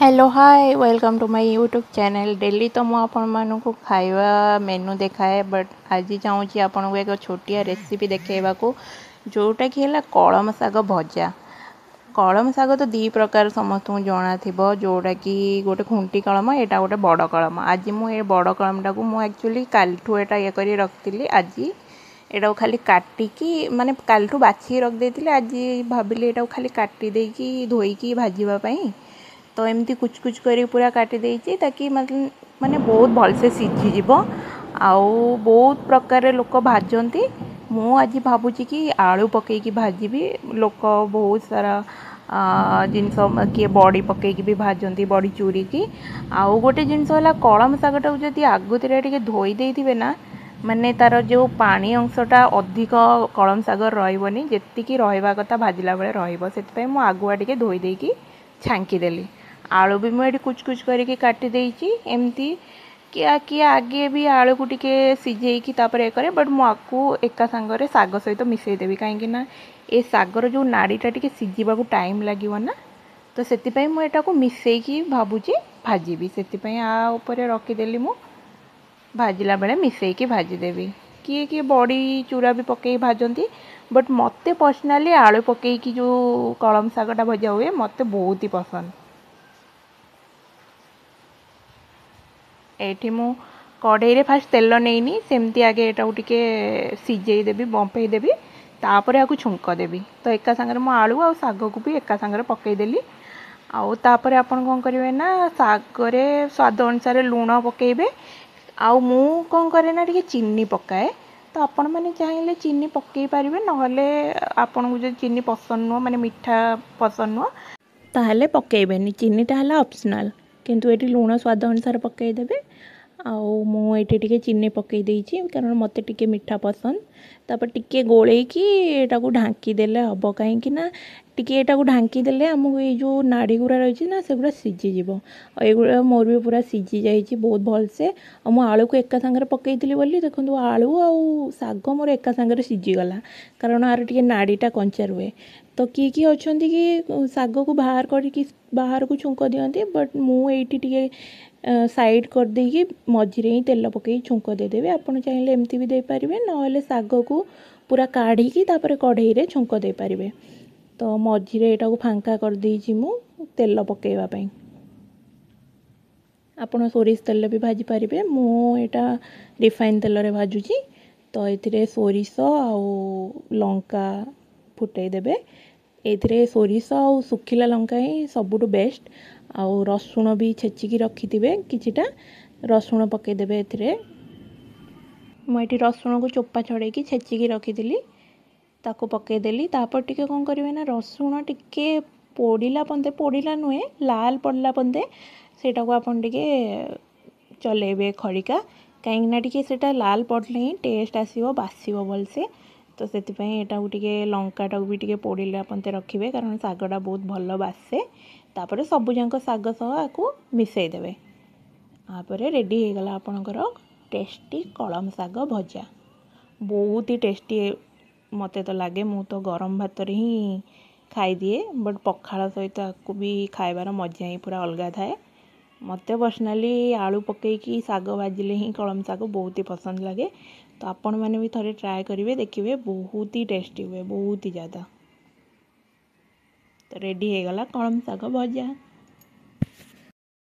Hello hi welcome to my YouTube channel. Daily तो मु आपण को खाଇବା मेनू देखाए, बट आज चाहूँगी आपन को एक छोटिया रेसिपी देखा जोटा कि है कलम शाग भजा। कलम शाग तो दी प्रकार समस्त जना थी, जोटा कि गोटे खुंटी कलम, यहाँ गोटे बड़ कलम। आज मुझे बड़ कलमटा को मुझे एक्चुअली कालठू एटा ये कर रखी। आज यहाँ खाली काटिकी माने कालठू बाछी रख देती। आज भाविली यहाँ खाली काटी देकी धोईकी भाजवाई। तो एमती कुछ कुछ कर पूरा काटी देती ताकि मतलब माने बहुत भलसे सीझीज। आउ बहुत प्रकार लोक भाजती, मु आज भावुची कि आलू पकईकी भाजी। लोक बहुत सारा जिनस किए बड़ी पकईकी भी भाजती, बड़ी चूरी की। आउ गोटे जिनस है कलम शागटा जदि आगुतिरा टिके धोई देइथिबे ना, माने तार जो पानी अंशटा अधिक कलम शाग रही, जी रहा कथा भाजला बेले रहिबो। सेति मु आगुआ टिके धोई देकी छांकी देली। आलू भी मुझे कुछ कुछ करके काटी देइची। एमती किया किया आगे भी आलू को टिके सिझेकी तापर करे, बट मुझको एका सांगरे शाग सहित मिसई देवी कहीं ए शागर जो नाड़ीटा टिके सिझा को टाइम लगे ना, तो से मुझे मिसईकी भावुची भाजी। से आपर रखीदेली, मु भाजला बेले मिसईकी भाजीदेवी। किए किए बड़ी चूरा भी पकई भाजती, बट मत पर्सनाली आलू पकईकी जो कलम शागटा भजा हुए मत बहुत ही पसंद। एठी मु कढ़ई रे फास्ट तेल नहींनी, सेमती आगे यहाँ टिके सिझे देवी, बंपई देवी, तापर या छुंक देवी। तो एका सांगरे मु आलू आ शाग को भी एका सांगरे पकईदेली। आउ तापर आपन कौन करेंगे ना, शागरे स्वाद अनुसार लुण पकेबे। आउ मु कौन करे ना टिके चीनी पकाए। तो आपण मैंने चाहिए चीनी पकई पारे, नहले आपन को जो चीनी पसंद नुह, माने मीठा पसंद नुह, ताहले पकेबेनी। चीनीटा है ऑप्शनल, किंतु ये लुण स्वाद अनुसार पकईदेवे। आउ मुझे टिके चीनी पकई देइछि कारण मत टिके मीठा पसंद। तापर टिके गोलेकी एटा को ढांकी देले हम, कहीं टिके एटा को ढांकी देले हमको ये जो नाड़ी गुड़ा रही ना से पूरा सीझी जीवो। और मोर भी पूरा सीझी जाइए बहुत भलसे। और मु आलू को एका सांगरे पकईली बोली देखो आलू आउ शाग मोर एका सांगरे सीझीगला, कारण आर टिके नाड़ीटा कंचा रुए। तो किए अच्छा कि शाग को बाहर करके बाहर को छुंक दियंती, बट मुझे टिके साइड कर देकी मझिरे ही तेल पकई छुंक देदेवे। आपन चाहिए एमती भी दे पारिबे, नहले शाग को पूरा काढ़ी तापर कढ़ई रे छुंक दे पारिबे। तो मझिरे एटा को फांका कर देइछि मु तेल पकेइबा पई। आपन सोरिष तेल भी भाजी पारिबे, मु एटा रिफाइन तेल रे भाजुची। तो एथिरे सोरिष आउ लंका फुटई देबे। एथिरे सोरिष आउ सुखिला लंका ही सबुठु बेस्ट। आउ रसुण भी छेचिकी रखिथिबे, किछिटा रसुण पकईदेवे। एथिरे मुझे रसुण को चोपा छड़ेकी छेचिकी रखीली, ताको पकईदेली। तापर टिके कौन करेंगे ना, रसुण टिके पोड़ला पंदे, पोड़ला नुहे लाल पड़ला पंदे सेटा को आपन टिके चलेबे खड़िका, कहीं टिके सेटा लाल पड़ले ही टेस्ट आसीबो, बासीबो भलसे। तो से यहाँ टिके लंकाटा भी टिके पोड़ला पंते रखिए, कारण शागटा बहुत भल बासे। तापर सबुजाक शाग सह आपको मिसई देवे। तापर रेडी हो गला आपणकर टेस्टी कलम शाग भजा। बहुत ही टेस्टी मते तो लगे। मु तो गरम भात रे ही खाई दिए, बट पखाल सहित आपको भी खाइबार मजा ही पूरा अलग थाए। मते पर्सनाली आलू पकईकी शाग भाजिले ही कलम शाग बहुत ही पसंद लगे। तो आपण मैंने भी थोड़े ट्राए करेंगे, देखिए बहुत ही टेस्टी हुए, बहुत ही ज़्यादा। तो रेडी हो गला कलम शाग भजा।